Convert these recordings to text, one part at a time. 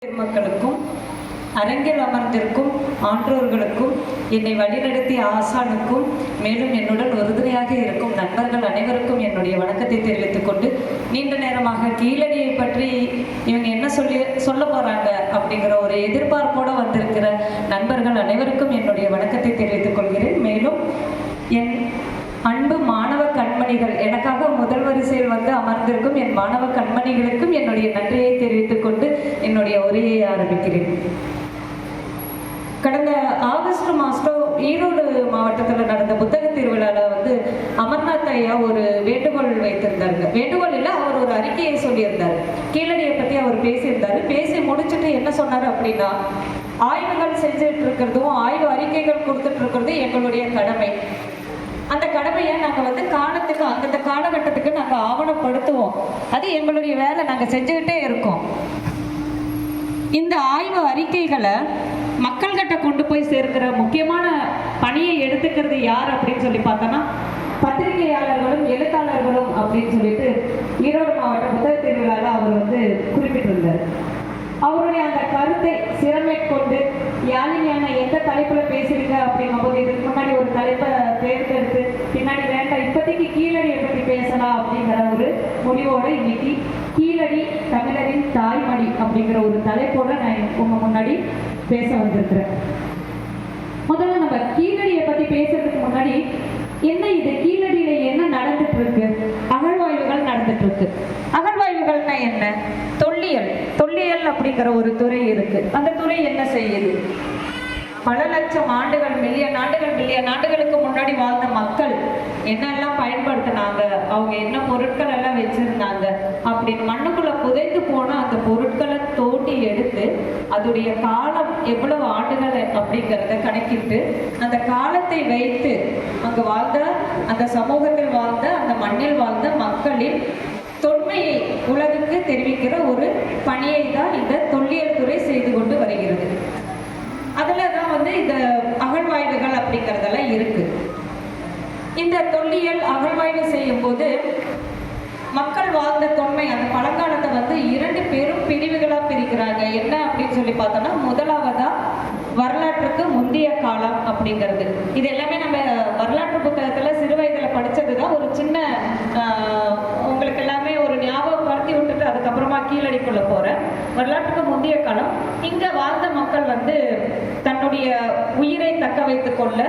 பெருமக்களுக்கும் அரங்கில் அமர்ந்திருக்கும் ஆன்றோர்களுக்கும் என்னை வழிநடத்திய ஆசானுக்கும் மேலும் என்னுடன் உறுதுணையாக இருக்கும் நண்பர்கள் அனைவருக்கும் என்னுடைய வணக்கத்தை தெரிவித்துக் கொண்டு நீண்ட நேரமாக கீழடியை பற்றி இவங்க என்ன சொல்ல போறாங்க அப்படிங்கிற ஒரு எதிர்பார்ப்போடு வந்திருக்கிற நண்பர்கள் அனைவருக்கும் என்னுடைய வணக்கத்தை தெரிவித்துக் கொள்கிறேன். மேலும் என் அன்பு மாணவ கண்மணிகள், எனக்காக முதல் வரிசையில் வந்து அமர்ந்திருக்கும் என் மாணவ கண்மணிகளுக்கும் என்னுடைய நன்றியை தெரிவித்துக் கொண்டு என்னுடைய உரையை ஆரம்பிக்கிறேன். கடந்த ஆகஸ்ட் மாதம் ஈரோடு மாவட்டத்தில் நடந்த புத்தக திருவிழாவில் வந்து அமர்நாத் ஐயா ஒரு வேண்டுகோள் வைத்திருந்தாருங்க. வேண்டுகோள் இல்லை, அவர் ஒரு அறிக்கையை சொல்லியிருந்தார். கீழடியை பற்றி அவர் பேசியிருந்தார். பேசி முடிச்சுட்டு என்ன சொன்னார் அப்படின்னா, ஆய்வுகள் செஞ்சுட்டு இருக்கிறதும் ஆய்வு அறிக்கைகள் கொடுத்துட்டு இருக்கிறதும் எங்களுடைய கடமை. அந்த கடமையை நாங்கள் வந்து காலத்துக்கு அந்தந்த காலகட்டத்துக்கு நாங்கள் ஆவணப்படுத்துவோம். அது எங்களுடைய வேலை, நாங்கள் செஞ்சுக்கிட்டே இருக்கோம். இந்த ஆய்வு அறிக்கைகளை மக்கள்கிட்ட கொண்டு போய் சேர்க்கிற முக்கியமான பணியை எடுத்துக்கிறது யார் அப்படின்னு சொல்லி பார்த்தோன்னா, பத்திரிகையாளர்களும் எழுத்தாளர்களும் அப்படின்னு சொல்லிட்டு ஈரோடு மாவட்ட புத்தக திருவிழாவில் அவர் வந்து குறிப்பிட்டிருந்தார். அவருடைய அந்த கருத்தை சிறமேற்கொண்டு யாழினியான எந்த தலைப்பில் பேசியிருக்க அப்படிங்கும்போது, இதுக்கு முன்னாடி ஒரு தலைப்பை தேர்ந்தெடுத்து பின்னாடி வேண்டாம், இப்போதைக்கு கீழடியை பற்றி பேசலாம் அப்படிங்கிற ஒரு முடிவோடு இன்னைக்கு கீழடி தமிழரின் தாய்மொழி அப்படிங்கிற ஒரு தலைப்போடு நான் உங்கள் முன்னாடி பேச வந்திருக்கிறேன். முதல்ல நம்ம கீழடியை பற்றி பேசுறதுக்கு முன்னாடி, என்ன இது கீழடியில என்ன நடந்துட்டு இருக்கு? அகழ்வாய்வுகள் நடந்துட்டு இருக்கு. அகழ்வாய்வுகள்னா என்ன? தொல்லியல் அப்படிங்கிற ஒரு துறை இருக்கு. அந்த துறை என்ன செய்யுது? பல லட்சம் ஆண்டுகள், மில்லியன் ஆண்டுகளுக்கு முன்னாடி வாழ்ந்த மக்கள் என்னெல்லாம் பயன்படுத்தினாங்க, அவங்க என்ன பொருட்கள் எல்லாம் வச்சிருந்தாங்க அப்படின்னு மண்ணுக்குள்ள புதைத்து போன அந்த பொருட்களை தோண்டி எடுத்து அதோடைய காலம் எவ்வளவு ஆண்டுகள் அப்படிங்கிறத கணக்கிட்டு அந்த காலத்தை வைத்து அங்கு வாழ்ந்த, அந்த சமூகத்தில் வாழ்ந்த, அந்த மண்ணில் வாழ்ந்த மக்களின் தொன்மையை உலகுக்கு தெரிவிக்கிற ஒரு பணியை தான் இந்த தொல்லியல் துறை செய்து கொண்டு வருகிறது. அதில் தான் வந்து இந்த அகழ்வாய்வுகள் அப்படிங்கிறதெல்லாம் இருக்கு. இந்த தொல்லியல் அகழ்வாய்வு செய்யும் போது மக்கள் வாழ்ந்த தொன்மை, அந்த பழங்காலத்தை வந்து இரண்டு பெரும் பிரிவுகளாக பிரிக்கிறாங்க. என்ன அப்படின்னு சொல்லி பார்த்தோம்னா, முதலாவதா வரலாற்றுக்கு முந்தைய காலம் அப்படிங்கிறது. இது எல்லாமே நம்ம வரலாற்று புத்தகத்தில் சிறு வயதில் படித்தது தான். ஒரு சின்ன உங்களுக்கு எல்லாமே ஒரு ஞாபகப்படுத்தி விட்டுட்டு அதுக்கப்புறமா கீழடிக்குள்ள போகிறேன். வரலாற்றுக்கு முந்தைய காலம், இங்கே வாழ்ந்த மக்கள் வந்து தன்னுடைய உயிரை தக்க வைத்து கொள்ள,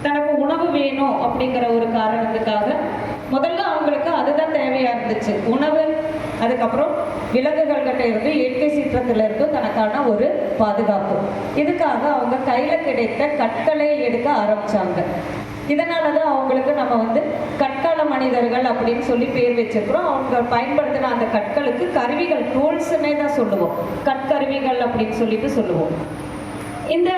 தனக்கு உணவு வேணும் அப்படிங்கிற ஒரு காரணத்துக்காக முதல்ல அவங்களுக்கு அதுதான் தேவையா இருந்துச்சு, உணவு. அதுக்கப்புறம் விலங்குகள்கிட்ட இருந்து, இயற்கை சீற்றத்திலிருந்து தனக்கான ஒரு பாதுகாப்பு. இதுக்காக அவங்க கையில கிடைத்த கற்களை எடுக்க ஆரம்பிச்சாங்க. இதனாலதான் அவங்களுக்கு நம்ம வந்து கற்கால மனிதர்கள் அப்படின்னு சொல்லி பேர் வச்சிருக்கிறோம். அவங்க பயன்படுத்தின அந்த கற்களுக்கு கருவிகள், டூல்ஸ்ன்னே தான் சொல்லுவோம், கற்கருவிகள் அப்படின்னு சொல்லிட்டு சொல்லுவோம். இந்த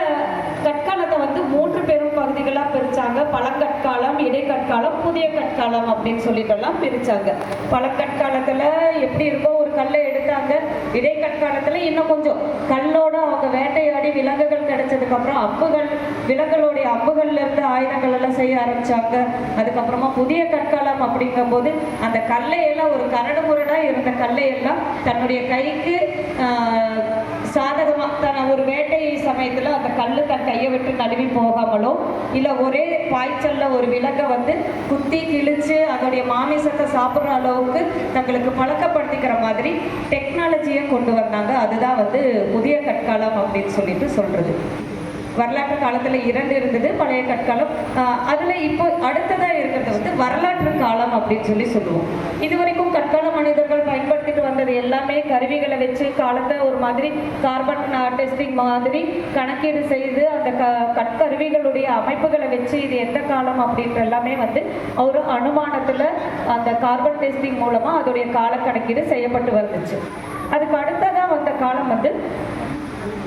கற்காலத்தை வந்து 3 பெரும் பகுதிகளாக பிரித்தாங்க. பழங்கற்காலம், இடைக்கற்காலம், புதிய கற்காலம் அப்படின்னு சொல்லிட்டெல்லாம் பிரித்தாங்க. பழங்கற்காலத்தில் எப்படி இருக்கோ, ஒரு கல்லை எடுத்தாங்க. இடைக்கற்காலத்தில் இன்னும் கொஞ்சம் கல்லோடு அவங்க வேட்டையாடி விலங்குகள் கிடைச்சதுக்கப்புறம் அம்புகள், விலங்குகளுடைய அம்புகள்லேருந்து ஆயுதங்கள் எல்லாம் செய்ய ஆரம்பித்தாங்க. அதுக்கப்புறமா புதிய கற்காலம் அப்படிங்கும்போது அந்த கல்லையெல்லாம், ஒரு கரடு முரடாக இருந்த கல்லையெல்லாம் தன்னுடைய கைக்கு சாதகமாக, தன ஒரு வேட்டை சமயத்தில் அந்த கல்லு தன் கையை விட்டு நழுவி போகாமலோ, இல்லை ஒரே பாய்ச்சல்ல ஒரு விலங்கை வந்து குத்தி கிழிச்சு அதோடைய மாமிசத்தை சாப்பிட்ற அளவுக்கு தங்களுக்கு பழக்கப்படுத்திக்கிற மாதிரி டெக்னாலஜியை கொண்டு வந்தாங்க. அதுதான் வந்து புதிய கற்காலம் அப்படின்னு சொல்லிட்டு சொல்றது. வரலாற்று காலத்தில் 2 இருந்தது, பழைய கற்காலம். அதில் இப்போ அடுத்ததாக இருக்கிறது வந்து வரலாற்று காலம் அப்படின்னு சொல்லி சொல்லுவோம். இது வரைக்கும் கற்கால மனிதர்கள் பயன்படுத்திட்டு வந்தது எல்லாமே கருவிகளை வச்சு காலத்தை ஒரு மாதிரி கார்பன் டெஸ்டிங் மாதிரி கணக்கீடு செய்து அந்த கற்கருவிகளுடைய அமைப்புகளை வச்சு இது எந்த காலம் அப்படின்ற எல்லாமே வந்து ஒரு அனுமானத்தில் அந்த கார்பன் டெஸ்டிங் மூலமாக அதோடைய கால கணக்கீடு செய்யப்பட்டு வந்துச்சு. அதுக்கு அடுத்ததாக வந்த காலம் வந்து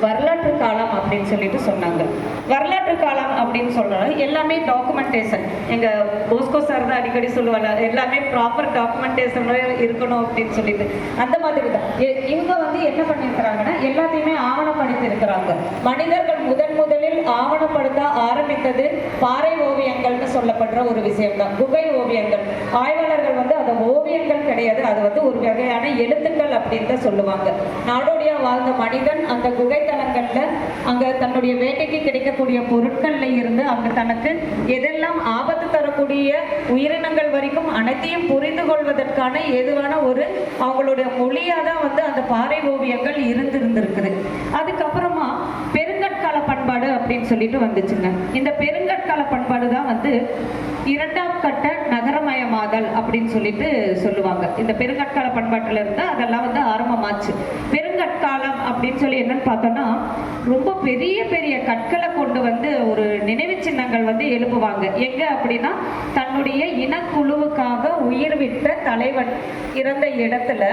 வரலாற்று காலம் அப்படின்னு சொல்லிட்டு சொன்னாங்க. வரலாற்று காலம் அப்படின்னு சொல்றாங்க எல்லாமே டாக்குமெண்டேஷன். எங்க போஸ்கோ சார் தான் அடிக்கடி சொல்லுவாங்க, எல்லாமே ப்ராப்பர் டாக்குமெண்டேஷன் இருக்கணும் அப்படின்னு சொல்லிட்டு. அந்த மாதிரி தான் இவங்க வந்து என்ன பண்ணியிருக்கிறாங்கன்னா, எல்லாத்தையுமே ஆவணப்படுத்தி இருக்கிறாங்க. மனிதர்கள் முதலில் ஆவணப்படுத்த ஆரம்பித்தது பாறை ஓவியங்கள்னு சொல்லப்படுற ஒரு விஷயம் தான், குகை ஓவியங்கள். ஆய்வாளர்கள் வந்து அந்த ஓவியங்கள் கிடையாது, அது வந்து ஒரு வகையான எழுத்துக்கள் அப்படின்னு தான் சொல்லுவாங்க. நாடோடியா வாழ்ந்த மனிதன் அந்த குகை தலங்கள்ல அங்க தன்னுடைய வேட்டைக்கு கிடைக்கக்கூடிய பொருட்கள்ல இருந்து அங்க தனக்கு எதெல்லாம் ஆபத்து தரக்கூடிய உயிரினங்கள் வரைக்கும் அனைத்தையும் புரிந்து கொள்வதற்கான ஏதுவான ஒரு அவங்களுடைய மொழியா தான் வந்து அந்த பாறை ஓவியங்கள் இருந்திருக்குது. அதுக்கப்புறமா பெருங்கற்கால பண்பாடு அப்படின்னு சொல்லிட்டு வந்துச்சுங்க. இந்த பெருங்கற்கால பண்பாடு தான் வந்து இரண்டாம் கட்ட நகரமயமாதல் அப்படின்னு சொல்லிட்டு சொல்லுவாங்க. இந்த பெருங்கற்கால பண்பாட்டுல இருந்து அதெல்லாம் வந்து ஆரம்பமாச்சு. பெருங்கற்காலம் அப்படின்னு சொல்லி என்னன்னு பார்த்தோம்னா, ரொம்ப பெரிய பெரிய கற்களை கொண்டு வந்து ஒரு நினைவு சின்னங்கள் வந்து எழுப்புவாங்க. எங்க அப்படின்னா, தன்னுடைய இனக்குழுவுக்காக உயிர் விட்ட தலைவன் இறந்த இடத்துல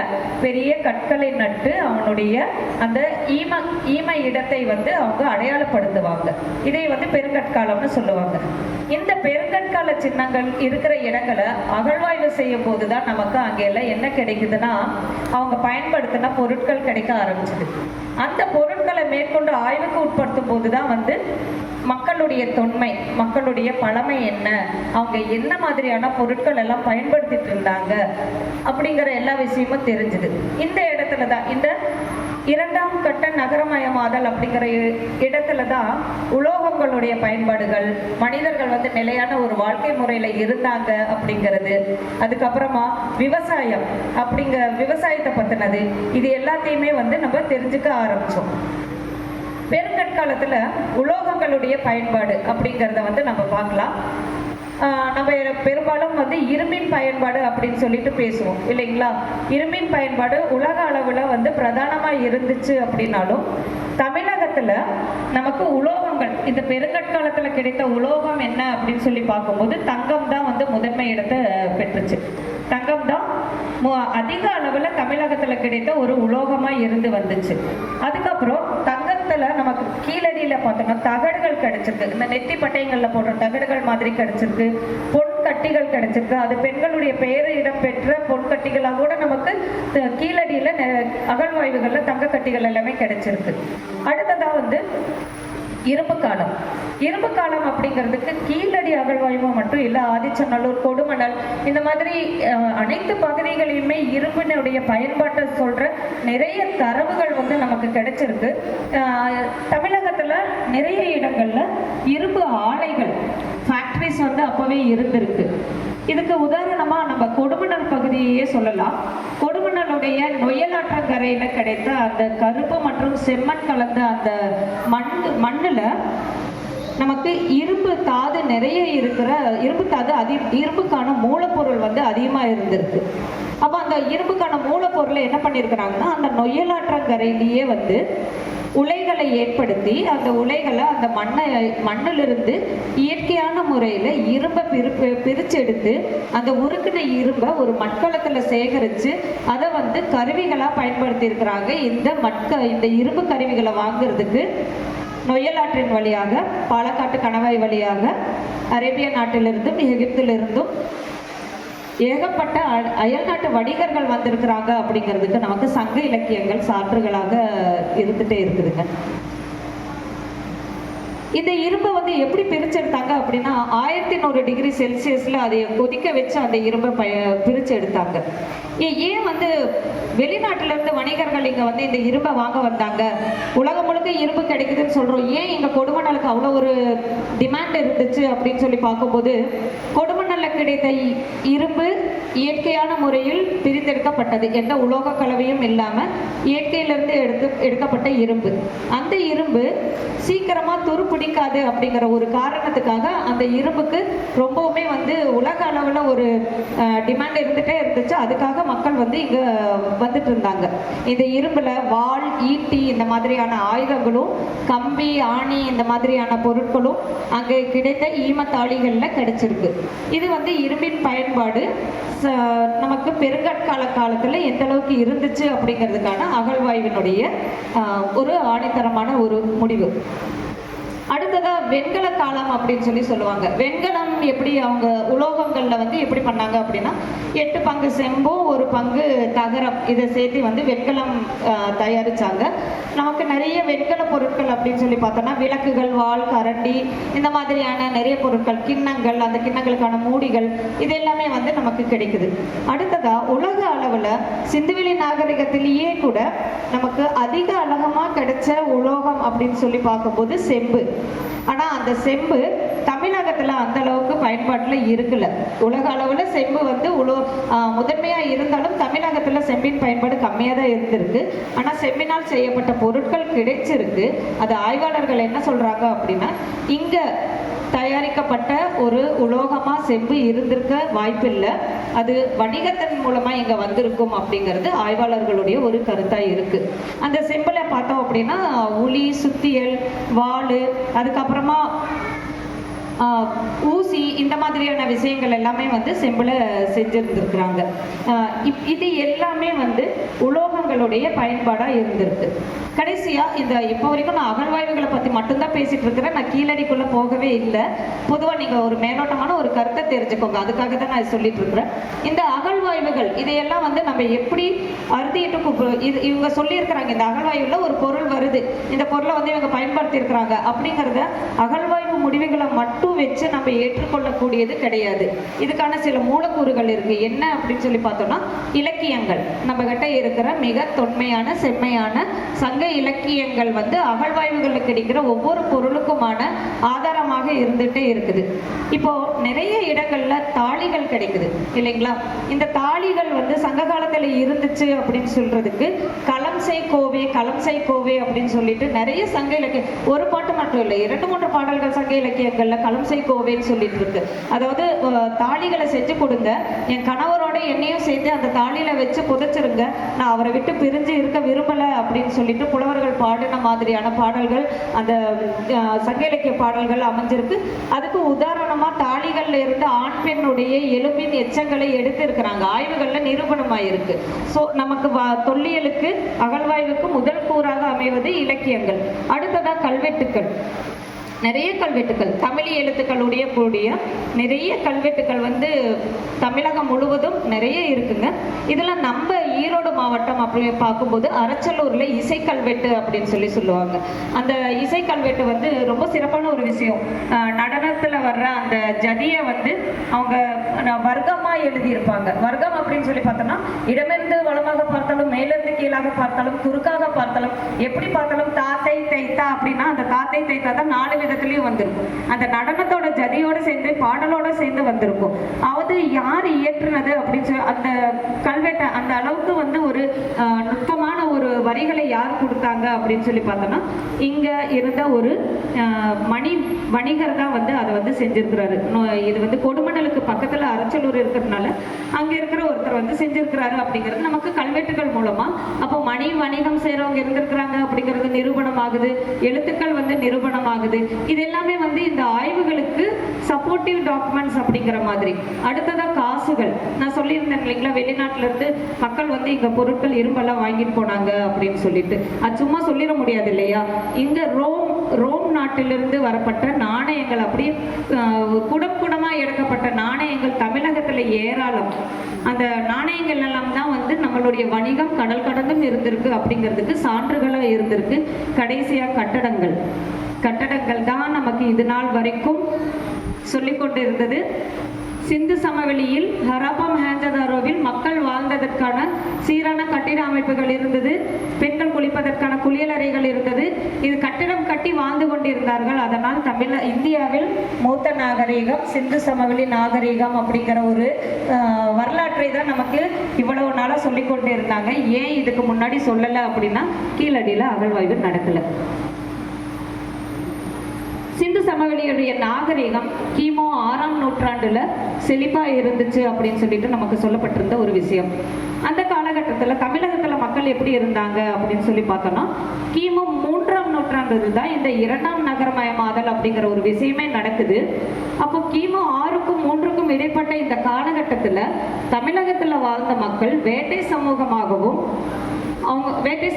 பெரிய கற்களை நட்டு அவனுடைய அந்த ஈம இடத்தை வந்து அவங்க அடையாளப்படுத்துவாங்க. இதை வந்து பெருங்கற்காலம்னு சொல்லுவாங்க. இந்த பெருங்கற்கால சின்னங்கள் இருக்கிற இடங்களை அகழ்வாய்வு செய்யும் போதுதான் நமக்கு அங்கெல்லாம் என்ன கிடைக்குதுன்னா, அவங்க பயன்படுத்தின பொருட்கள் கிடைக்க ஆரம்பிச்சது. அந்த பொருட்களை மேற்கொண்டு ஆய்வுக்கு உட்படுத்தும் போதுதான் வந்து மக்களுடைய தொன்மை, மக்களுடைய பழமை என்ன, அவங்க என்ன மாதிரியான பொருட்கள் எல்லாம் பயன்படுத்திட்டு இருந்தாங்க அப்படிங்கிற எல்லா விஷயமும் தெரிஞ்சுது. இந்த இடத்துல தான் இந்த இரண்டாம் கட்ட நகரமயமாதல் அப்படிங்கிற இடத்துல தான் உலோகங்களுடைய பயன்பாடுகள், மனிதர்கள் வந்து நிலையான ஒரு வாழ்க்கை முறையில இருந்தாங்க அப்படிங்கிறது, அதுக்கப்புறமா விவசாயம் விவசாயத்தை பத்தினது, இது எல்லாத்தையுமே வந்து நம்ம தெரிஞ்சுக்க ஆரம்பிச்சோம். பெருங்கற்காலத்துல உலோகங்களுடைய பயன்பாடு அப்படிங்கிறத வந்து நம்ம பார்க்கலாம். நம்ம பெரும்பாலும் வந்து இரும்பின் பயன்பாடு அப்படின்னு சொல்லிட்டு பேசுவோம் இல்லைங்களா. இரும்பின் பயன்பாடு உலக அளவில் வந்து பிரதானமாக இருந்துச்சு அப்படின்னாலும், தமிழகத்தில் நமக்கு உலோகங்கள், இந்த பெருங்கற்காலத்தில் கிடைத்த உலோகம் என்ன அப்படின்னு சொல்லி பார்க்கும்போது தங்கம் தான் வந்து முதன்மை இடத்தை பெற்றுச்சு. தங்கம் தான் அதிக அளவில் தமிழகத்தில் கிடைத்த ஒரு உலோகமாக இருந்து வந்துச்சு. அதுக்கப்புறம் தங்கத்தில் நமக்கு கீழடியில் பார்த்தோம்னா தகடுகள் கிடைச்சிருக்கு. இந்த நெத்தி பட்டைகளில் போடுற தகடுகள் மாதிரி கிடைச்சிருக்கு. பொன் கட்டிகள் கிடைச்சிருக்கு. அது பெண்களுடைய பெயர் இடம்பெற்ற பொன் கட்டிகளாக கூட நமக்கு கீழடியில் அகழ்வாய்வுகளில் தங்க கட்டிகள் எல்லாமே கிடைச்சிருக்கு. அடுத்ததாக வந்து இரும்பு காலம். இரும்பு காலம் அப்படிங்கிறதுக்கு கீழடி அகழ்வாய்வு மட்டும் இல்லை, ஆதிச்சநல்லூர், கொடுமணல், இந்த மாதிரி அனைத்து பகுதிகளிலுமே இரும்பினுடைய பயன்பாட்டை சொல்ற நிறைய தரவுகள் வந்து நமக்கு கிடைச்சிருக்கு. தமிழகத்துல நிறைய இடங்கள்ல இரும்பு ஆலைகள், ஃபேக்டரிஸ் வந்து அப்பவே இருந்திருக்கு. இதுக்கு உதாரணமா நம்ம கொடுமணல் பகுதியே சொல்லலாம். கொடுமணலுடைய நொய்யலாற்றங்கரையில கிடைத்த அந்த கருப்பு மற்றும் செம்மண் கலந்த அந்த மண்ணுல நமக்கு இரும்பு தாது நிறைய இருக்கிற இரும்பு தாது இரும்புக்கான மூலப்பொருள் வந்து அதிகமா இருந்திருக்கு. அப்ப அந்த இரும்புக்கான மூலப்பொருளை என்ன பண்ணிருக்கிறாங்கன்னா, அந்த நொய்யலாற்றங்கரையிலேயே வந்து உலைகளை ஏற்படுத்தி அந்த உலைகளை அந்த மண்ணிலிருந்து இயற்கையான முறையில் இரும்பை பிரிச்செடுத்து அந்த உருக்கின இரும்பை ஒரு மட்கலத்தில் சேகரித்து அதை வந்து கருவிகளாக பயன்படுத்தி இருக்கிறாங்க. இந்த இரும்பு கருவிகளை வாங்குறதுக்கு நொய்யலாற்றின் வழியாக, பாலக்காட்டு கணவாய் வழியாக அரேபிய நாட்டிலிருந்தும் எகிப்திலிருந்தும் ஏகப்பட்ட அயல்நாட்டு வணிகர்கள் வந்திருக்கிறாங்க அப்படிங்கிறதுக்கு நமக்கு சங்க இலக்கியங்கள் சான்றுகளாக இருந்துட்டே இருக்குதுங்க. இந்த இரும்பை வந்து எப்படி பிரிச்செடுத்தாங்க அப்படின்னா, 1100 டிகிரி செல்சியஸ்ல அதை கொதிக்க வச்சு அந்த இரும்பை பிரிச்சு எடுத்தாங்க. ஏன் வந்து வெளிநாட்டுல இருந்து வணிகர்கள் இங்க வந்து இந்த இரும்பை வாங்க வந்தாங்க? உலகம் முழுக்க இரும்பு கிடைக்குதுன்னு சொல்றோம், ஏன் இங்க கொடுமணலுக்கு அவ்வளோ ஒரு டிமாண்ட் இருந்துச்சு அப்படின்னு சொல்லி பார்க்கும்போது, கொடுமணல்ல கிடைத்த இரும்பு இயற்கையான முறையில் பிரித்தெடுக்கப்பட்டது. எந்த உலோக கலவையும் இல்லாம இயற்கையிலிருந்து எடுக்கப்பட்ட இரும்பு. அந்த இரும்பு சீக்கிரமா துருப்பிடிக்காது அப்படிங்கிற ஒரு காரணத்துக்காக அந்த இரும்புக்கு ரொம்பவுமே வந்து உலக அளவில் ஒரு டிமாண்ட் இருந்துட்டே இருந்துச்சு. அதுக்காக மக்கள் வந்து இங்க வந்துட்டு இருந்தாங்க. இந்த இரும்புல வாள், ஈட்டி, இந்த மாதிரியான ஆயுதங்களும், கம்பி, ஆணி, இந்த மாதிரியான பொருட்களும் அங்கே கிடைத்த ஈமத்தாளிகள்ல கிடைச்சிருக்கு. இது வந்து இரும்பின் பயன்பாடு நமக்கு பெருங்கற்கால காலத்துல எந்த அளவுக்கு இருந்துச்சு அப்படிங்கிறதுக்கான அகழ்வாய்வினுடைய ஒரு ஆணித்தரமான ஒரு முடிவு. அடுத்ததா வெண்கல காலம் அப்படின்னு சொல்லுவாங்க. வெண்கலம் எப்படி அவங்க உலோகங்கள்ல வந்து எப்படி பண்ணாங்க அப்படின்னா 8 பங்கு செம்பும் 1 பங்கு தகரம் இதை சேர்த்து வந்து வெண்கலம் தயாரிச்சாங்க. நமக்கு நிறைய வெண்கல பொருட்கள் அப்படின்னு சொல்லி பார்த்தோம்னா விளக்குகள், வாள், கரண்டி, இந்த மாதிரியான நிறைய பொருட்கள், கிண்ணங்கள், அந்த கிண்ணங்களுக்கான மூடிகள், இது எல்லாமே வந்து நமக்கு கிடைக்குது. அடுத்ததா உலக அளவுல சிந்துவெளி நாகரிகத்திலேயே கூட நமக்கு அதிக அழகமா கிடைச்ச உலோகம் அப்படின்னு சொல்லி பார்க்கும்போது செம்பு. ஆனா அந்த செம்பு தமிழகத்துல அந்த அளவுக்கு பயன்பாட்டுல இருக்குல்ல. உலக அளவுல செம்பு வந்து முதன்மையா இருந்தாலும் தமிழகத்துல செம்பின் பயன்பாடு கம்மியா தான் இருந்திருக்கு. ஆனா செம்பினால் செய்யப்பட்ட பொருட்கள் கிடைச்சிருக்கு. அது ஆய்வாளர்கள் என்ன சொல்றாங்க அப்படின்னா, இங்க தயாரிக்கப்பட்ட ஒரு உலோகமா செம்பு இருந்திருக்க வாய்ப்பில்லை, அது வணிகத்தின் மூலமா இங்க வந்திருக்கும் அப்படிங்கிறது ஆய்வாளர்களுடைய ஒரு கருத்தா இருக்கு. அந்த செம்புல பார்த்தோம் அப்படின்னா உளி, சுத்தியல், வாள், அதுக்கப்புறமா ஊசி, இந்த மாதிரியான விஷயங்கள் எல்லாமே வந்து செம்புல செஞ்சிருந்திருக்கிறாங்க. இது எல்லாமே வந்து உலோகங்களுடைய பயன்பாடா இருந்திருக்கு. கடைசியா இந்த இப்போ வரைக்கும் நான் அகழ்வாய்வுகளை பத்தி மட்டும்தான் பேசிட்டு இருக்கிறேன். நான் கீழடிக்குள்ள போகவே இல்லை. பொதுவா நீங்க ஒரு மேலோட்டமான ஒரு கருத்தை தெரிஞ்சுக்கோங்க, அதுக்காக தான் நான் சொல்லிட்டு இருக்கிறேன். இந்த அகழ்வாய்வுகள் இதையெல்லாம் வந்து நம்ம எப்படி அறுதிட்டு இவங்க சொல்லியிருக்கிறாங்க, இந்த அகழ்வாய்வுல ஒரு பொருள் வருது, இந்த பொருளை வந்து இவங்க பயன்படுத்தி இருக்கிறாங்க அப்படிங்கிறத அகழ்வாய்வு முடிவுகளை மட்டும் வச்சு நம்ம ஏற்றுக்கொள்ளக்கூடியது கிடையாது. இதுக்கான சில மூலக்கூறுகள் இருக்கு. என்ன அப்படின்னு சொல்லி பார்த்தோம்னா இலக்கியங்கள். நம்ம கிட்ட இருக்கிற மிக தொன்மையான செம்மையான சங்க இலக்கியங்கள் வந்து அகழ்வாய்வுகளில் கிடைக்கிற ஒவ்வொரு பொருளுக்குமான ஆதாரமாக இருந்துட்டே இருக்குது. இப்போ நிறைய இடங்கள்ல தாளிகள் கிடைக்குது இல்லைங்களா? இந்த தாளிகள் வந்து சங்க காலத்துல இருந்துச்சு அப்படின்னு சொல்றதுக்கு களம்சை கோவே, களம்சை கோவே அப்படின்னு சொல்லிட்டு நிறைய சங்க இலக்கியம், ஒரு பாட்டு மட்டும் இல்லை, 2-3 பாடல்கள் சங்க இலக்கியங்கள்ல களம்சை கோவேன்னு சொல்லிட்டு இருக்கு. அதாவது தாளிகளை செஞ்சு கொடுங்க, என் கணவரோட என்னையும் சேர்த்து அந்த தாளியில வச்சு புதைச்சிருங்க, நான் அவரை விட்டு பிரிஞ்சு இருக்க விரும்பல அப்படின்னு சொல்லிட்டு புலவர்கள் பாடின மாதிரியான பாடல்கள் அந்த சங்க இலக்கிய பாடல்கள் அமைஞ்சிருக்கு. அதுக்கு உதாரணமா தாளிகள்ல இருந்து ஆண் பெண்ணுடைய எலும்பின் எச்சங்களை எடுத்து இருக்கிறாங்க. ஆய்வுகள்ல நிரூபணமாயிருக்கு. ஸோ நமக்கு தொல்லியலுக்கு அகழ்வாய்வுக்கு முதல் கூறாக அமைவது இலக்கியங்கள். அடுத்ததா கல்வெட்டுக்கள். நிறைய கல்வெட்டுக்கள், தமிழ் எழுத்துக்களுடைய கூடிய நிறைய கல்வெட்டுக்கள் வந்து தமிழகம் முழுவதும் நிறைய இருக்குங்க. இதில் நம்ம ஈரோடு மாவட்டம் அப்படி பார்க்கும்போது அரச்சலூர்ல இசை கல்வெட்டு அப்படின்னு சொல்லுவாங்க. அந்த இசை கல்வெட்டு வந்து ரொம்ப சிறப்பான ஒரு விஷயம். நடனத்துல வர்ற அந்த ஜதியை வந்து அவங்க வர்க்கமா எழுதியிருப்பாங்க. வர்க்கம் அப்படின்னு சொல்லி பார்த்தோம்னா இடமிருந்து வளமாக பார்த்தாலும், மேலிருந்து கீழாக பார்த்தாலும், குறுக்காக பார்த்தாலும், எப்படி பார்த்தாலும் தாத்தை தைத்தா அப்படின்னா அந்த தாத்தை தைத்தா தான் 4 விதத்திலையும் வந்திருக்கும். அந்த நடனத்தோட ஜதியோட சேர்ந்து பாடலோட சேர்ந்து வந்திருக்கும். அவது யார் இயற்றுனது அப்படின்னு சொல்லி அந்த கல்வெட்டை அந்த அளவுக்கு வந்து ஒரு நுட்பமான ஒரு வரிகளை யார் கொடுத்தாங்க அப்படின்னு சொல்லி பார்த்தோம்னா இங்க இருந்த ஒரு மணி வணிகர் தான் வந்து அதை வந்து செஞ்சிருக்கிறாரு. இது வந்து கொடுமணலுக்கு பக்கத்துல அரச்சலூர் இருக்கிறதுனால அங்க இருக்கிற ஒருத்தர் வந்து செஞ்சிருக்கிறாரு அப்படிங்கிறது நமக்கு கல்வெட்டுகள் மூலமா அப்போ மணி வணிகம் செய்யறவங்க இருந்திருக்கிறாங்க அப்படிங்கிறது நிரூபணம் ஆகுது. எழுத்துக்கள் வந்து நிரூபணம் ஆகுது. இது எல்லாமே வந்து இந்த ஆய்வுகளுக்கு சப்போர்ட்டிவ் டாக்குமெண்ட்ஸ் அப்படிங்கிற மாதிரி. அடுத்ததா காசுகள். நான் சொல்லியிருந்தேன் இல்லைங்களா, வெளிநாட்டுல இருந்து மக்கள் வந்து இங்க பொருட்கள் இரும்பெல்லாம் வாங்கிட்டு போனாங்க அப்படின்னு சொல்லிட்டு. அது சும்மா சொல்லிட முடியாது இல்லையா? இங்க ரோம் நாட்டிலிருந்து வரப்பட்ட நாணயங்கள், அப்படி குடமா எடுக்கப்பட்ட நாணயங்கள் தமிழகத்துல ஏராளம். அந்த நாணயங்கள் எல்லாம் தான் வந்து நம்மளுடைய வணிகம் கடல் கடந்தும் இருந்திருக்கு அப்படிங்கிறதுக்கு சான்றுகளா இருந்திருக்கு. கடைசியா கட்டடங்கள் தான் நமக்கு இது நாள் வரைக்கும் சொல்லிக்கொண்டு இருந்தது. சிந்து சமவெளியில் ஹரப்பா மொஹஞ்சதாரோவில் மக்கள் வாழ்ந்ததற்கான சீரான கட்டிட அமைப்புகள் இருந்தது. பெண்கள் குளிப்பதற்கான குளியலறைகள் இருந்தது. இது கட்டிடம் கட்டி வாழ்ந்து கொண்டிருந்தார்கள். அதனால் இந்தியாவில் மூத்த நாகரீகம் சிந்து சமவெளி நாகரீகம் அப்படிங்கிற ஒரு வரலாற்றை தான் நமக்கு இவ்வளவு நாளா சொல்லி கொண்டு இருந்தாங்க. ஏன் இதுக்கு முன்னாடி சொல்லலை அப்படின்னா கீழடியில அகழ்வாய்வு நடக்கல. சிந்து சமவெளியுடைய நாகரிகம் கிமு 6ஆம் நூற்றாண்டுல செழிப்பா இருந்துச்சு அப்படின்னு சொல்லிட்டு நமக்கு சொல்லப்பட்டிருந்த ஒரு விஷயம். அந்த காலகட்டத்தில் தமிழகத்துல மக்கள் எப்படி இருந்தாங்க அப்படின்னு சொல்லி பார்த்தோம்னா கிமு 3ஆம் நூற்றாண்டு தான் இந்த 2ஆம் நகரமயமாதல் அப்படிங்கிற ஒரு விஷயமே நடக்குது. அப்போ கிமு 6க்கும் 3க்கும் இடைப்பட்ட இந்த காலகட்டத்துல தமிழகத்துல வாழ்ந்த மக்கள் வேட்டை சமூகமாகவும் அவங்க வேட்டை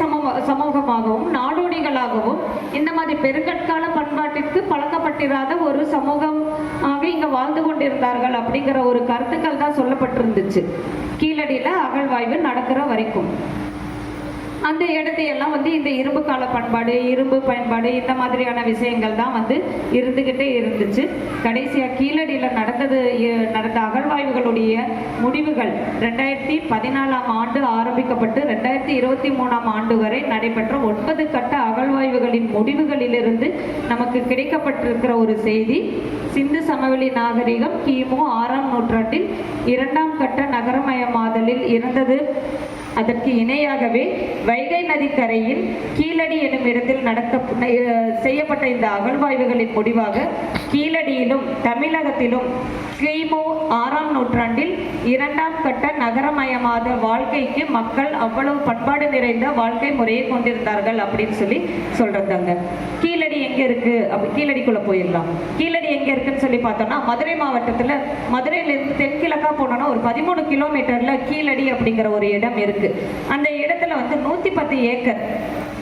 சமூகமாகவும் நாடோடிகளாகவும் இந்த மாதிரி பெருங்கற்கால பண்பாட்டிற்கு பழக்கப்பட்டிராத ஒரு சமூகமாக இங்க வாழ்ந்து கொண்டிருந்தார்கள் அப்படிங்கிற ஒரு கருத்துக்கள் தான் சொல்லப்பட்டிருந்துச்சு கீழடியில அகழ்வாய்வு நடக்கிற வரைக்கும். அந்த இடத்தையெல்லாம் வந்து இந்த இரும்பு கால பண்பாடு, இரும்பு பயன்பாடு, இந்த மாதிரியான விஷயங்கள் தான் வந்து இருந்துகிட்டே இருந்துச்சு. கடைசியாக கீழடியில் நடந்த அகழ்வாய்வுகளுடைய முடிவுகள் 2014ஆம் ஆண்டு ஆரம்பிக்கப்பட்டு 2023ஆம் ஆண்டு வரை நடைபெற்ற 9 கட்ட அகழ்வாய்வுகளின் முடிவுகளிலிருந்து நமக்கு கிடைக்கப்பட்டிருக்கிற ஒரு செய்தி, சிந்து சமவெளி நாகரிகம் கிமு 6ஆம் நூற்றாண்டில் 2ஆம் கட்ட நகரமயமாதலில் இருந்தது. அதற்கு இணையாகவே வைகை நதி கரையில் கீழடி எனும் இடத்தில் செய்யப்பட்ட இந்த அகழ்வாய்வுகளின் முடிவாக கீழடியிலும் தமிழகத்திலும் கிமு 6ஆம் நூற்றாண்டில் 2ஆம் கட்ட நகரமயமாத வாழ்க்கைக்கு மக்கள் அவ்வளவு பண்பாடு நிறைந்த வாழ்க்கை முறையை கொண்டிருந்தார்கள் அப்படின்னு சொல்றாங்க. கீழடி எங்க இருக்கு? கீழடிக்குள்ள போயிடலாம். கீழடி எங்க இருக்குன்னு சொல்லி பார்த்தோம்னா மதுரை மாவட்டத்துல, மதுரையிலிருந்து தென்கிழக்கா போனோம்னா ஒரு 13 கிலோமீட்டர்ல கீழடி அப்படிங்கிற ஒரு இடம் இருக்கு. அந்த இடத்துல வந்து 110 ஏக்கர்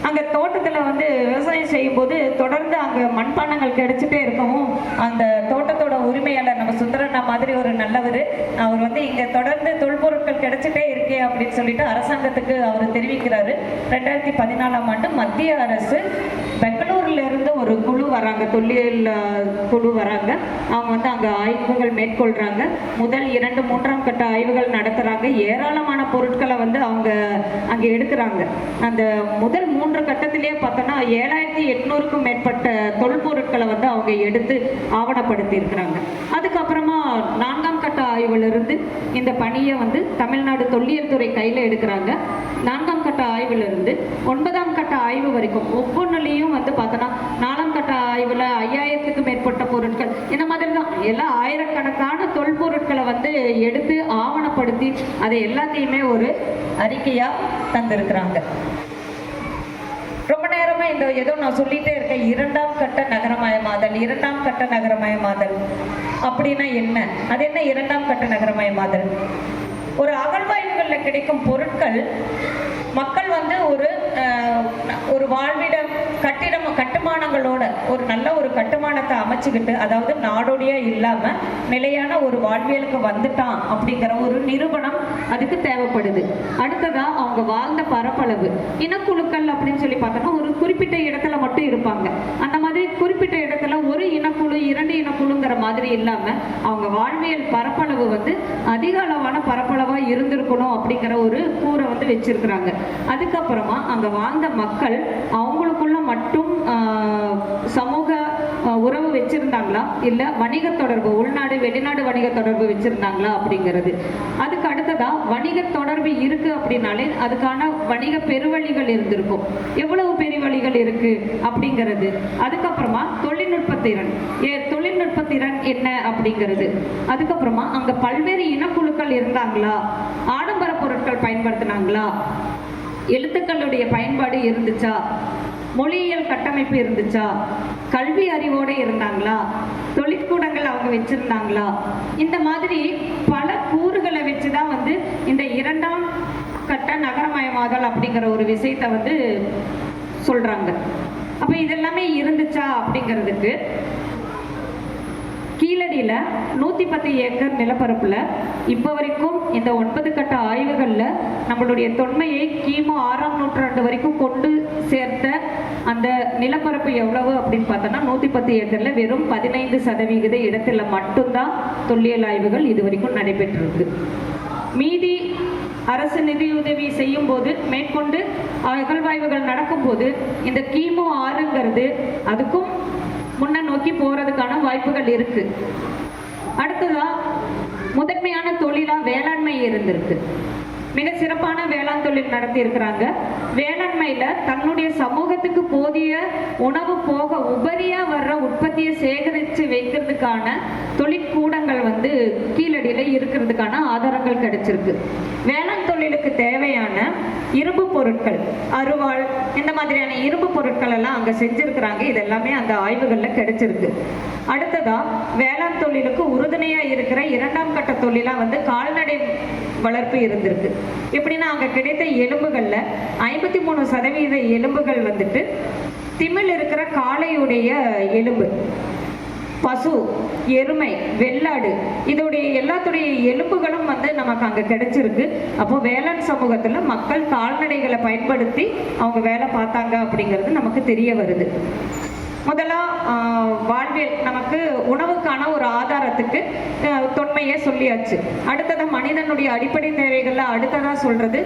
அங்க தோட்டத்துல வந்து விவசாயம் செய்யும் போது தொடர்ந்து அங்க மண்பாண்டங்கள் கிடைச்சிட்டே இருக்கவும் அந்த தோட்டத்தோட உரிமையாளர் நம்ம சுந்தரண்ணா மாதிரி ஒரு நல்லவர், அவர் வந்து இங்க தொடர்ந்து தொல்பொருட்கள் கிடைச்சிட்டே இருக்கே அப்படின்னு சொல்லிட்டு அரசாங்கத்துக்கு அவர் தெரிவிக்கிறாரு. 2014ஆம் ஆண்டு மத்திய அரசு பெங்களூர்ல இருந்து ஒரு குழு வராங்க, தொல்லியல் குழு வராங்க. அவங்க வந்து அங்க ஆய்வுகள் மேற்கொள்றாங்க. முதல் 2, 3ஆம் கட்ட ஆய்வுகள் நடத்துறாங்க. ஏராளமான பொருட்களை வந்து அவங்க அங்க எடுக்கிறாங்க. அந்த முதல் 3 கட்டத்திலேயே பார்த்தோன்னா 7800க்கும் மேற்பட்ட தொல்பொருட்களை வந்து அவங்க எடுத்து ஆவணப்படுத்தி இருக்கிறாங்க. அதுக்கப்புறமா 4ஆம் கட்ட ஆய்வுல இருந்து இந்த பணியை வந்து தமிழ்நாடு தொல்லியல் துறை கையில எடுக்கிறாங்க. 4ஆம் கட்ட ஆய்வுல இருந்து 9ஆம் கட்ட ஆய்வு வரைக்கும் ஒவ்வொன்றுலையும் வந்து பார்த்தோன்னா 4ஆம் கட்ட ஆய்வுல 5000க்கும் மேற்பட்ட பொருட்கள், இந்த மாதிரி தான் எல்லாம் ஆயிரக்கணக்கான தொல்பொருட்களை வந்து எடுத்து ஆவணப்படுத்தி அதை எல்லாத்தையுமே ஒரு அறிக்கையா தந்திருக்கிறாங்க. ரொம்ப நேரமா இந்த ஏதோ நான் சொல்லிட்டே இருக்கேன், 2ஆம் கட்ட நகரமயமாதல், 2ஆம் கட்ட நகரமயமாதல் அப்படின்னா என்ன? அது என்ன 2ஆம் கட்ட நகரமயமாதல்? ஒரு அகழ்வாய்வுகள்ல கிடைக்கும் பொருட்கள் மக்கள் வந்து ஒரு வாழ்விடம் கட்டுமானங்களோட ஒரு நல்ல ஒரு கட்டுமானத்தை அமைச்சுக்கிட்டு, அதாவது நாடோடியா இல்லாம நிலையான ஒரு வாழ்வியலுக்கு வந்துட்டான் அப்படிங்கிற ஒரு நிரூபணம் அதுக்கு தேவைப்படுது. அடுத்ததா அவங்க வாழ்ந்த பரப்பளவு, இனக்குழுக்கள் அப்படின்னு சொல்லி பார்த்தோம்னா ஒரு குறிப்பிட்ட இடத்துல மட்டும் இருப்பாங்க. அந்த மாதிரி குறிப்பிட்ட இடத்துல ஒரு இனக்குழு 2 இனக்குழுங்கிற மாதிரி இல்லாம அவங்க வாழ்வியல் பரப்பளவு வந்து அதிக அளவான பரப்பளவா இருந்திருக்கணும் அப்படிங்கிற ஒரு கூரை வந்து வச்சிருக்கிறாங்க. அதுக்கப்புறமா அங்க வாழ்ந்த மக்கள் அவங்களுக்குள்ள மட்டும் சமூக உறவு வச்சிருந்தாங்களா, இல்ல வணிக தொடர்பு, உள்நாடு வெளிநாடு வணிக தொடர்பு வச்சிருந்தாங்களா அப்படிங்கிறது. அதுக்கு அடுத்ததா வணிக தொடர்பு இருக்கு அப்படின்னாலே அதுக்கான வணிக பெருவழிகள் இருந்திருக்கும். எவ்வளவு பெருவழிகள் இருக்கு அப்படிங்கிறது. அதுக்கப்புறமா தொழில்நுட்பத்திறன் என்ன அப்படிங்கிறது. அதுக்கப்புறமா அங்க பல்வேறு இனக்குழுக்கள் இருந்தாங்களா, ஆடம்பர பொருட்கள் பயன்படுத்தினாங்களா, எழுத்துக்களுடைய பயன்பாடு இருந்துச்சா, மொழியியல் கட்டமைப்பு இருந்துச்சா, கல்வி அறிவோடு இருந்தாங்களா, தொழிற்கூடங்கள் அவங்க வச்சிருந்தாங்களா, இந்த மாதிரி பல கூறுகளை வச்சுதான் வந்து இந்த 2ஆம் கட்ட நகரமயமாதல் அப்படிங்கிற ஒரு விஷயத்தை வந்து சொல்றாங்க. அப்ப இதெல்லாமே இருந்துச்சா அப்படிங்கிறதுக்கு கீழடியில 110 ஏக்கர் நிலப்பரப்புல இப்ப வரைக்கும் இந்த 9 கட்ட ஆய்வுகள்ல நம்மளுடைய தொன்மையை கிமு 6ஆம் நூற்றாண்டு வரைக்கும் கொண்டு சேர்த்த அந்த நிலப்பரப்பு எவ்வளவு அப்படின்னு பார்த்தோம்னா 110 ஏக்கர்ல வெறும் 15% இடத்துல மட்டும்தான் தொல்லியல் ஆய்வுகள் இது வரைக்கும் நடைபெற்றிருக்கு. மீதி அரசு நிதியுதவி செய்யும் போது மேற்கொண்டு அகழ்வாய்வுகள் நடக்கும் போது இந்த கிமு 6ங்கிறது அதுக்கும் முன்ன நோக்கி போறதுக்கான வாய்ப்புகள் இருக்கு. அடுத்ததா முதன்மையான தொழிலா வேளாண்மை இருந்திருக்கு. மிக சிறப்பான வேளாண் தொழில் நடத்தி இருக்கிறாங்க. வேளாண்மையில தன்னுடைய சமூகத்துக்கு போதிய உணவு போக உபரியா வர்ற உற்பத்தியை சேகரித்து வைக்கிறதுக்கான தொழிற்கூடங்கள் வந்து கீழடியில இருக்கிறதுக்கான ஆதாரங்கள் கிடைச்சிருக்கு. வேளாண் தொழிலுக்கு கோயிலுக்கு தேவையான இரும்பு பொருட்கள், அருவாள், இந்த மாதிரியான இரும்பு பொருட்கள் எல்லாம் அங்க செஞ்சிருக்கிறாங்க. இது எல்லாமே அந்த ஆய்வுகள்ல கிடைச்சிருக்கு. அடுத்ததா வேளாண் தொழிலுக்கு உறுதுணையா இருக்கிற 2ஆம் கட்ட தொழிலா வந்து கால்நடை வளர்ப்பு இருந்திருக்கு. எப்படின்னா அங்க கிடைத்த எலும்புகள்ல 53% எலும்புகள் வந்துட்டு திமில் இருக்கிற காளையுடைய எலும்பு, பசு, எருமை, வெள்ளாடு, இதோடைய எல்லாத்துடைய எலும்புகளும் வந்து நமக்கு அங்க கிடைச்சிருக்கு. அப்போ வேளாண் சமூகத்துல மக்கள் கால்நடைகளை பயன்படுத்தி அவங்க வேலை பார்த்தாங்க அப்படிங்கிறது நமக்கு தெரிய வருது. முதலா வாழ்வியல் நமக்கு உணவுக்கான ஒரு ஆதாரத்துக்கு தொன்மையை சொல்லியாச்சு. அடுத்ததா மனிதனுடைய அடிப்படை தேவைகள்ல அடுத்ததா சொல்றது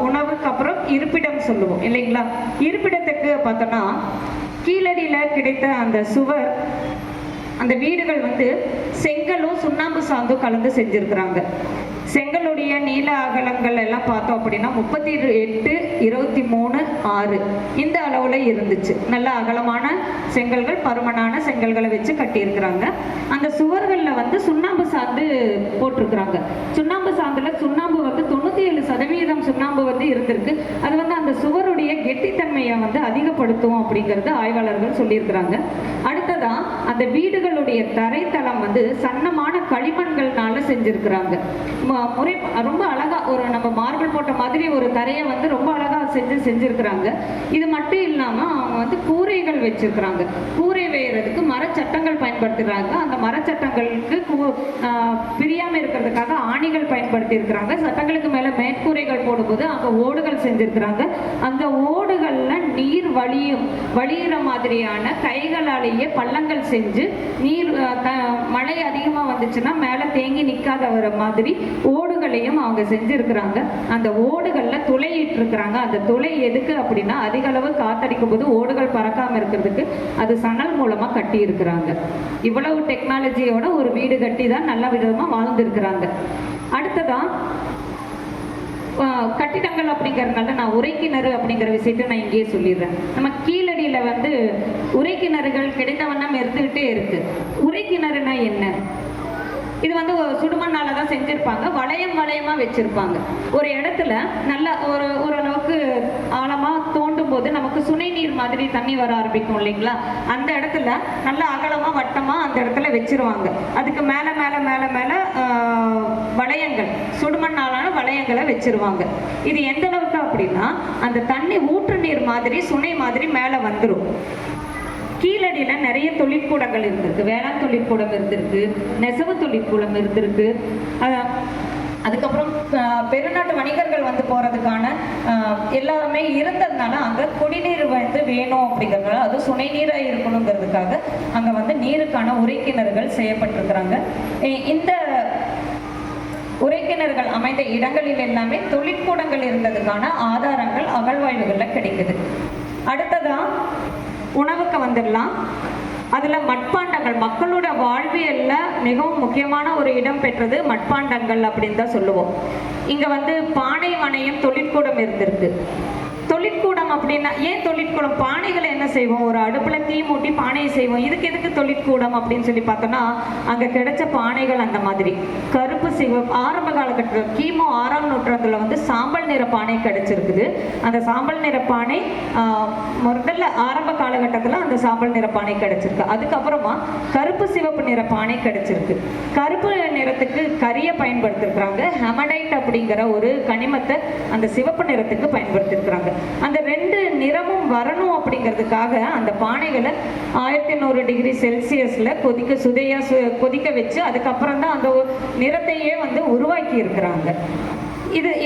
உணவுக்கு அப்புறம் இருப்பிடம் சொல்லுவோம் இல்லைங்களா. இருப்பிடத்துக்கு பார்த்தோம்னா கீழடியில கிடைத்த அந்த சுவர், அந்த வீடுகள் வந்து செங்கலும் சுண்ணாம்பு சாந்தும் கலந்து செஞ்சிருக்கிறாங்க. செங்கலுடைய நீள அகலங்கள் எல்லாம் பார்த்தோம் அப்படின்னா 38, 23, 6 இந்த அளவுல இருந்துச்சு. நல்ல அகலமான செங்கல்கள், பருமனான செங்கல்களை வச்சு கட்டியிருக்கிறாங்க. அந்த சுவர்கள்ல வந்து சுண்ணாம்பு சாந்து போட்டிருக்கிறாங்க. சுண்ணாம்பு சாந்துல சுண்ணாம்பு வந்து 97% சுண்ணாம்பு வந்து இருந்திருக்கு. அது வந்து அந்த சுவருடைய கெட்டித்தன்மையை வந்து அதிகப்படுத்தும் அப்படிங்கிறது ஆய்வாளர்கள் சொல்லியிருக்கிறாங்க. அடுத்ததா அந்த வீடுகளுடைய தரைத்தளம் வந்து சன்னமான களிமண்கள்னால செஞ்சிருக்கிறாங்க. முறை ரொம்ப அழகா ஒரு நம்ம மார்பிள் போட்ட மாதிரி ஒரு தரையை வந்து ரொம்ப அழகா செஞ்சிருக்கிறாங்க. இது மட்டும் இல்லாம அவங்க வந்து கூரைகள் வச்சிருக்கிறாங்க. கூரை வேயறதுக்கு மரச்சட்டங்கள் பயன்படுத்துறாங்க. அந்த மரச்சட்டங்களுக்கு பிரியாம இருக்கிறதுக்காக ஆணிகள் பயன்படுத்தி இருக்கிறாங்க. சட்டங்களுக்கு மேல மேற்கூரைகள் போடும்போது அங்க ஓடுகள் செஞ்சிருக்கிறாங்க. அந்த ஓடுகள்ல நீர் வழியிற மாதிரியான கைகளாலேயே பள்ளங்கள் செஞ்சு நீர் மழை அதிகமா வந்துச்சுன்னா மேல தேங்கி நிக்காத வர மாதிரி ஓடுகளையும் அவங்க செஞ்சிருக்கிறாங்க. அந்த ஓடுகள்ல துளையிட்டு இருக்கிறாங்க. அந்த துளை எதுக்கு அப்படின்னா அதிக அளவு காத்தடிக்கும் போது ஓடுகள் பறக்காம இருக்கிறதுக்கு அது சணல் மூலமா கட்டி இருக்கிறாங்க. இவ்வளவு டெக்னாலஜியோட ஒரு வீடு கட்டி தான் நல்ல விதமா வாழ்ந்திருக்கிறாங்க. அடுத்ததா கட்டிடங்கள் அப்படிங்கிறதுனால நான் உரைக்கிணறு அப்படிங்கிற விஷயத்த நான் இங்கேயே சொல்லிடுறேன். நம்ம கீழடியில வந்து உரைக்கிணறுகள் கிடைத்த வண்ணம் இருந்துகிட்டே இருக்கு. உரைக்கிணறுனா என்ன? இது வந்து சுடுமண்ணால தான் செஞ்சிருப்பாங்க. வளையமா வச்சிருப்பாங்க. ஒரு இடத்துல நல்ல ஓரளவுக்கு ஆழமா தோண்டும் போது நமக்கு சுனை நீர் மாதிரி தண்ணி வர ஆரம்பிக்கும் இல்லைங்களா. அந்த இடத்துல நல்ல அகலமா வட்டமா அந்த இடத்துல வச்சிருவாங்க. அதுக்கு மேல வளையங்கள், சுடுமண்ணாலான வளையங்களை வச்சிருவாங்க. இது எந்த அளவுக்கு அப்படின்னா அந்த தண்ணி ஊற்று நீர் மாதிரி சுனை மாதிரி மேல வந்துடும். கீழடியில நிறைய தொழிற்கூடங்கள் இருந்திருக்கு. வேளாண் தொழிற்கூடம் இருந்திருக்கு, நெசவு தொழிற்கூடம் இருந்திருக்கு. அதுக்கப்புறம் பெருநாட்டு வணிகர்கள் வந்து போறதுக்கான எல்லாருமே இருந்ததுனால அங்க குடிநீர் வந்து வேணும் அப்படிங்கிறதுனால அது சுனை நீரா இருக்கணுங்கிறதுக்காக அங்க வந்து நீருக்கான உரைக்கிணறுகள் செய்யப்பட்டிருக்கிறாங்க. இந்த உரைக்கிணறுகள் அமைந்த இடங்களில் எல்லாமே தொழிற்கூடங்கள் இருந்ததுக்கான ஆதாரங்கள் அகழ்வாய்வுகள்ல கிடைக்குது. அடுத்ததா உணவுக்கு வந்துடலாம். அதுல மட்பாண்டங்கள் மக்களோட வாழ்வியல்ல மிகவும் முக்கியமான ஒரு இடம் பெற்றது மட்பாண்டங்கள் அப்படின்னு தான் சொல்லுவோம். இங்க வந்து பானை வனையும் தொழிற்கூடம் இருந்திருக்கு. தொழிற்கூடம் அப்படின்னா ஏன் தொழிற்கூடம்? பானைகளை என்ன செய்வோம்? ஒரு அடுப்புல தீ மூட்டி பானையை செய்வோம். இதுக்கு எதுக்கு தொழிற்கூடம் அப்படின்னு சொல்லி பார்த்தோம்னா அங்க கிடைச்ச பானைகள் அந்த மாதிரி கருப்பு சிவப்பு ஆரம்ப காலகட்டத்தில் கிமு 6ஆம் நூற்றாண்டுல வந்து சாம்பல் நிற பானை கிடைச்சிருக்குது. அந்த சாம்பல் நிற பானை முதல்ல ஆரம்ப காலகட்டத்தில் அந்த சாம்பல் நிற பானை கிடைச்சிருக்கு. அதுக்கப்புறமா கருப்பு சிவப்பு நிற பானை கிடைச்சிருக்கு. கருப்பு நிறத்துக்கு கரியை பயன்படுத்திருக்கிறாங்க. ஹெமடைட் அப்படிங்கிற ஒரு கனிமத்தை அந்த சிவப்பு நிறத்துக்கு பயன்படுத்திருக்கிறாங்க. அந்த ரெண்டு நிறமும் வரணும் அப்படிங்கிறதுக்காக அந்த பானைகளை 1100 டிகிரி செல்சியஸ்ல கொதிக்க வச்சு அதுக்கப்புறம் தான் அந்த நிறத்தையே வந்து உருவாக்கி இருக்கிறாங்க.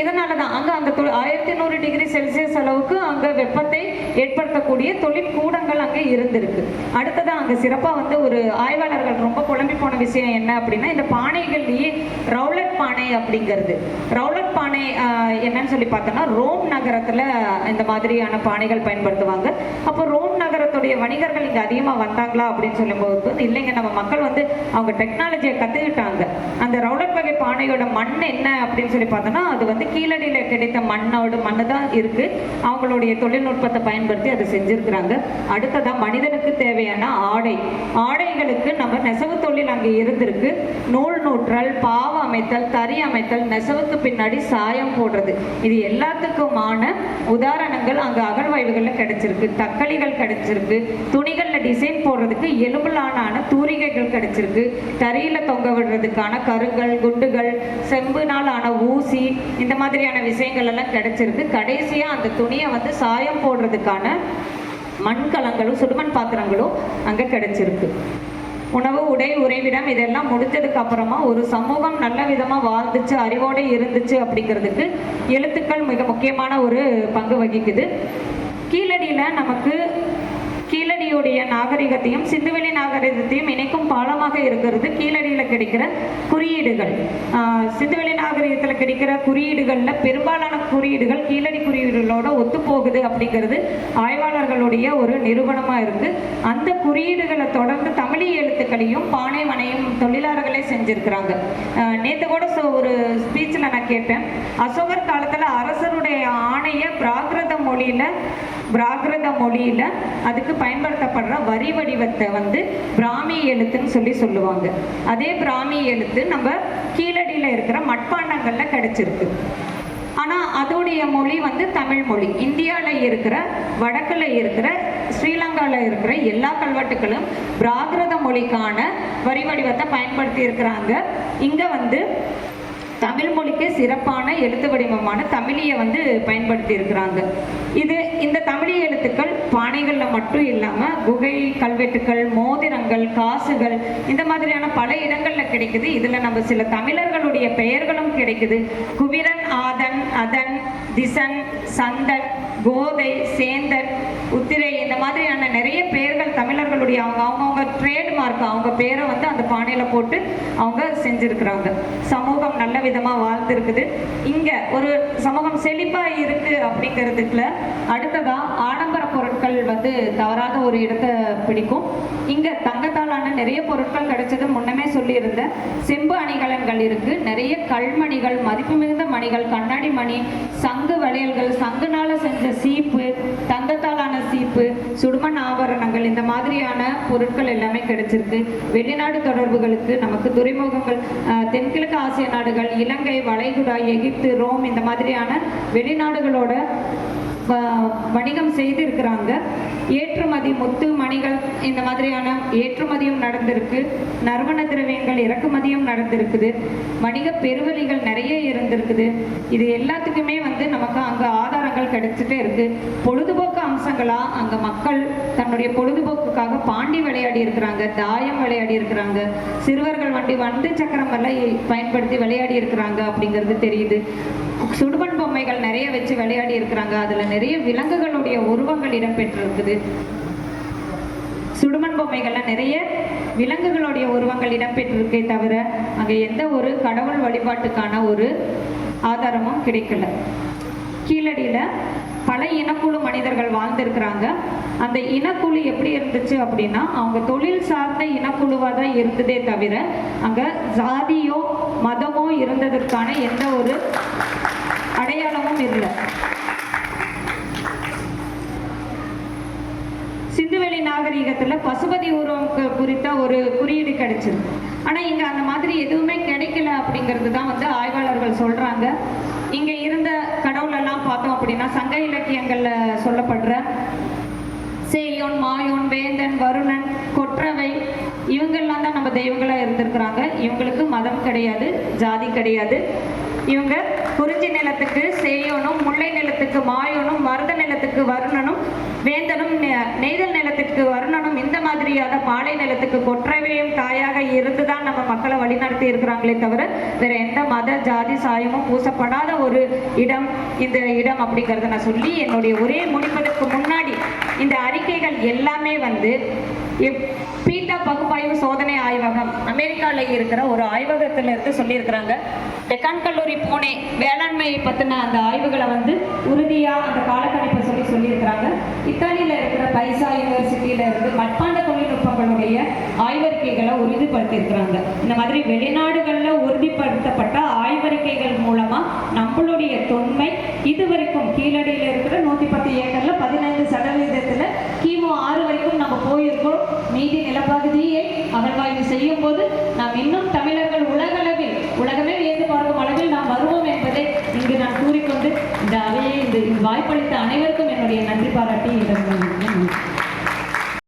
இதனாலதான் அங்க அந்த 1100 டிகிரி செல்சியஸ் அளவுக்கு அங்க வெப்பத்தை ஏற்படுத்தக்கூடிய தொழிற்கூடங்கள் அங்க இருந்திருக்கு. அடுத்ததான் அங்க சிறப்பா வந்து ஒரு ஆய்வாளர்கள் ரொம்ப குழம்பி போன விஷயம் என்ன அப்படின்னா இந்த பானைகள்லயே ரவுலட் பானை அப்படிங்கிறது. ரவுலட் பானை என்னன்னு சொல்லி பார்த்தோம்னா ரோம் நகரத்துல இந்த மாதிரியான பானைகள் பயன்படுத்துவாங்க. அப்போ ரோம் நகரத்துடைய வணிகர்கள் இங்கே அதிகமாக வந்தாங்களா அப்படின்னு சொல்லும்போது இல்லைங்க, நம்ம மக்கள் வந்து அவங்க டெக்னாலஜியை கற்றுக்கிட்டாங்க. அந்த ரவுலட் வகை பானையோட மண் என்ன அப்படின்னு சொல்லி பார்த்தோன்னா அது வந்து கீழடியில் கிடைத்த மண்ணு தான் இருக்குது. அவங்களுடைய தொழில்நுட்பத்தை பயன்படுத்தி அதை செஞ்சுருக்கிறாங்க. அடுத்ததான் மனிதனுக்கு தேவையான ஆடைகளுக்கு நம்ம நெசவு தொழில் அங்கே இருந்திருக்கு. நூல் நூற்றல், பாவ அமைத்தல், தறி அமைத்தல், நெசவுக்கு பின்னாடி சாயம் போடுறது, இது எல்லாத்துக்குமான உதாரணங்கள் அங்கே அகழ்வாய்வுகளில் கிடைச்சிருக்கு. தக்களிகள் கிடைச்சிருக்கு. துணிகளில் டிசைன் போடுறதுக்கு எலும்புலான தூரிகைகள் கிடைச்சிருக்கு. தறியில் தொங்க விடுறதுக்கான கருங்கள், குண்டுகள், செம்புனால் ஆன ஊசி, இந்த மாதிரியான விஷயங்கள் எல்லாம் கிடைச்சிருக்கு. கடைசியாக அந்த துணியை வந்து சாயம் போடுறதுக்கான மண்கலங்களும் சுடுமண் பாத்திரங்களும் அங்கே கிடைச்சிருக்கு. உணவு, உடை, உறைவிடம் இதெல்லாம் முடிஞ்சதுக்கு அப்புறமா ஒரு சமூகம் நல்ல விதமாக வாழ்ந்துச்சு, அறிவோடு இருந்துச்சு அப்படிங்கிறதுக்கு எழுத்துக்கள் மிக முக்கியமான ஒரு பங்கு வகிக்குது. கீழடியில் நமக்கு கீழடியுடைய நாகரிகத்தையும் சிந்துவெளி நாகரிகத்தையும் இணைக்கும் பாலமாக இருக்கிறது கீழடியில் கிடைக்கிற குறியீடுகள். சிந்துவெளி நாகரிகத்தில் கிடைக்கிற குறியீடுகளில் பெரும்பாலான குறியீடுகள் கீழடி குறியீடுகளோட ஒத்துப்போகுது அப்படிங்கிறது ஆய்வாளர்களுடைய ஒரு நிரூபணமாக இருக்குது. அந்த குறியீடுகளை தொடர்ந்து தமிழ் எழுத்துக்களையும் பானை மனையும் தொழிலாளர்களே செஞ்சுருக்கிறாங்க. நேற்று கூட ஒரு ஸ்பீச்சில் நான் கேட்டேன், அசோகர் காலத்தில் அரசருடைய ஆணையை பிராகிருத மொழியில் அதுக்கு பயன்படுத்தப்படுற வரி வடிவத்தை வந்து பிராமி எழுத்துன்னு சொல்லுவாங்க. அதே பிராமி எழுத்து நம்ம கீழடியில் இருக்கிற மட்பாண்டங்களில் கிடைச்சிருக்கு. ஆனால் அதோடைய மொழி வந்து தமிழ் மொழி. இந்தியாவில் இருக்கிற, வடக்கில் இருக்கிற, ஸ்ரீலங்காவில் இருக்கிற எல்லா கல்வெட்டுகளும் பிராகிருத மொழிக்கான வரி வடிவத்தை பயன்படுத்தி இருக்கிறாங்க. இங்கே வந்து தமிழ் மொழிக்கு சிறப்பான எழுத்து வடிவமான தமிழியை வந்து பயன்படுத்தி இருக்கிறாங்க. இந்த தமிழ் எழுத்துக்கள் பானைகளில் மட்டும் இல்லாமல் குகை கல்வெட்டுக்கள், மோதிரங்கள், காசுகள், இந்த மாதிரியான பல இடங்களில் கிடைக்குது. இதில் நம்ம சில தமிழர்களுடைய பெயர்களும் கிடைக்குது. குவிரன், ஆதன், அதன், திசன், சந்தன், கோதை, சேந்தன், உத்திரை, இந்த மாதிரியான நிறைய பெயர்கள் தமிழர்களுடைய அவங்கவுங்க ட்ரேட்மார்க், அவங்க பேரை வந்து அந்த பானையில் போட்டு அவங்க செஞ்சுருக்கிறாங்க. சமூகம் நல்ல விதமாக வாழ்ந்துருக்குது. இங்கே ஒரு சமூகம் செழிப்பாக இருக்குது அப்படிங்கிறதுக்குள்ள அடுத்ததாக ஆடம்பர பொருட்கள் வந்து தவறாத ஒரு இடத்தை பிடிக்கும். இங்கே தங்கத்தாலான நிறைய பொருட்கள் கிடைச்சது. முன்னமே சொல்லியிருந்த செம்பு அணிகலன்கள் இருக்குது. நிறைய கல்மணிகள், மதிப்பு மிகுந்த மணிகள், கண்ணாடி மணி, சங்கு வளையல்கள், சங்குனால செஞ்ச சீப்பு, தங்கத்தாலான சீப்பு, சுடுமண் ஆபரணங்கள், இந்த மாதிரியான பொருட்கள் எல்லாமே கிடைச்சிருக்கு. வெளிநாடு தொடர்புகளுக்கு நமக்கு துறைமுகங்கள், தென்கிழக்கு ஆசிய நாடுகள், இலங்கை, வளைகுடா, எகிப்து, ரோம், இந்த மாதிரியான வெளிநாடுகளோட வணிகம் செய்து இருக்கிறாங்க. ஏற்றுமதி, முத்து மணிகள், இந்த மாதிரியான ஏற்றுமதியும் நடந்திருக்கு. நறுமண திரவியங்கள் இறக்குமதியும் நடந்திருக்குது. வணிக பெருவழிகள் நிறைய இருந்திருக்குது. இது எல்லாத்துக்குமே வந்து நமக்கு அங்கே ஆதாரங்கள் கிடைச்சிட்டே இருக்கு. பொழுதுபோக்கு அம்சங்களா அங்கே மக்கள் தன்னுடைய பொழுதுபோக்குக்காக பாண்டி விளையாடி இருக்கிறாங்க, தாயம் விளையாடி இருக்கிறாங்க, சிறுவர்கள் வண்டி சக்கரம் எல்லாம் பயன்படுத்தி விளையாடி இருக்கிறாங்க அப்படிங்கிறது தெரியுது. சுடுமண் பொம்மைகள் நிறைய வச்சு விளையாடி இருக்கிறாங்க. அதுல நிறைய விலங்குகளுடைய உருவங்கள் இடம்பெற்றிருக்குது. சுடுமண் பொம்மைகள்ல நிறைய விலங்குகளுடைய உருவங்கள் இடம்பெற்றிருக்கே தவிர அங்கே எந்த ஒரு கடவுள் வழிபாட்டுக்கான ஒரு ஆதாரமும் கிடைக்கல. கீழடியில பல இனக்குழு மனிதர்கள் வாழ்ந்திருக்கிறாங்க. அந்த இனக்குழு எப்படி இருந்துச்சு அப்படின்னா அவங்க தொழில் சார்ந்த இனக்குழுவாக தான் இருந்ததே தவிர அங்கே ஜாதியோ மதமோ இருந்ததற்கான எந்த ஒரு அடையாளமும் இல்லை. சிந்துவெளி நாகரிகத்தில் பசுபதி உருவம் குறித்த ஒரு குறியீடு கிடைச்சது. ஆனால் இங்கே அந்த மாதிரி எதுவுமே கிடைக்கல அப்படிங்கிறது தான் வந்து ஆய்வாளர்கள் சொல்கிறாங்க. இங்கே இருந்த கடவுளெல்லாம் பார்த்தோம் அப்படின்னா சங்க இலக்கியங்களில் சொல்லப்படுற சேயோன், மாயோன், வேந்தன், வருணன், கொற்றவை, இவங்கெல்லாம் தான் நம்ம தெய்வங்களாக இருந்திருக்கிறாங்க. இவங்களுக்கு மதம் கிடையாது, ஜாதி கிடையாது. இவங்க குறிஞ்சி நிலத்துக்கு சேயோனும், முல்லை நிலத்துக்கு மாயோனும், மருத நிலத்துக்கு வருணனும், வேந்தனும், நெய்தல் நிலத்துக்கு வருணனும், இந்த மாதிரியான பாலை நிலத்துக்கு கொற்றவையும் தாயாக இருந்துதான் நம்ம மக்களை வழிநடத்தி இருக்கிறாங்களே தவிர வேற எந்த மத ஜாதி சாயமும் பூசப்படாத ஒரு இடம் இந்த இடம் அப்படிங்கிறத நான் சொல்லி என்னுடைய உரையை முடிப்பதற்கு முன்னாடி இந்த அறிக்கைகள் எல்லாமே வந்து பீட்டா பகுப்பாய்வு சோதனை ஆய்வகம் அமெரிக்காவில் இருக்கிற ஒரு ஆய்வகத்துல இருந்து சொல்லியிருக்கிறாங்க. டெக்கான் கல்லூரி புனே வேளாண்மையை பற்றின அந்த ஆய்வுகளை வந்து உறுதியாக அந்த காலக்கணிப்பை சொல்லி சொல்லியிருக்கிறாங்க. இத்தாலியில் இருக்கிற பைசா யூனிவர்சிட்டியில இருந்து மட்பாண்ட தொழில்நுட்பங்களுடைய ஆய்வறிக்கைகளை உறுதிப்படுத்தியிருக்கிறாங்க. இந்த மாதிரி வெளிநாடுகளில் உறுதிப்படுத்தப்பட்ட ஆய்வறிக்கைகள் மூலமா நம்மளுடைய தொன்மை இதுவரைக்கும் கீழடியில் இருக்கிற 110 ஏக்கர்ல 15% கிமு 6 வரைக்கும் நம்ம போயிருக்கோம். மீதி நிலப்பகுதியை அகழ்வாய்வு செய்யும் போது நாம் இன்னும் தமிழர்கள் உலகமே வியந்து பார்க்கும் அளவில் நாம் வருவோம் என்பதை இங்கு நான் கூறிக்கொண்டு இந்த அவையை இந்த வாய்ப்பளித்த அனைவருக்கும் என்னுடைய நன்றி பாராட்டி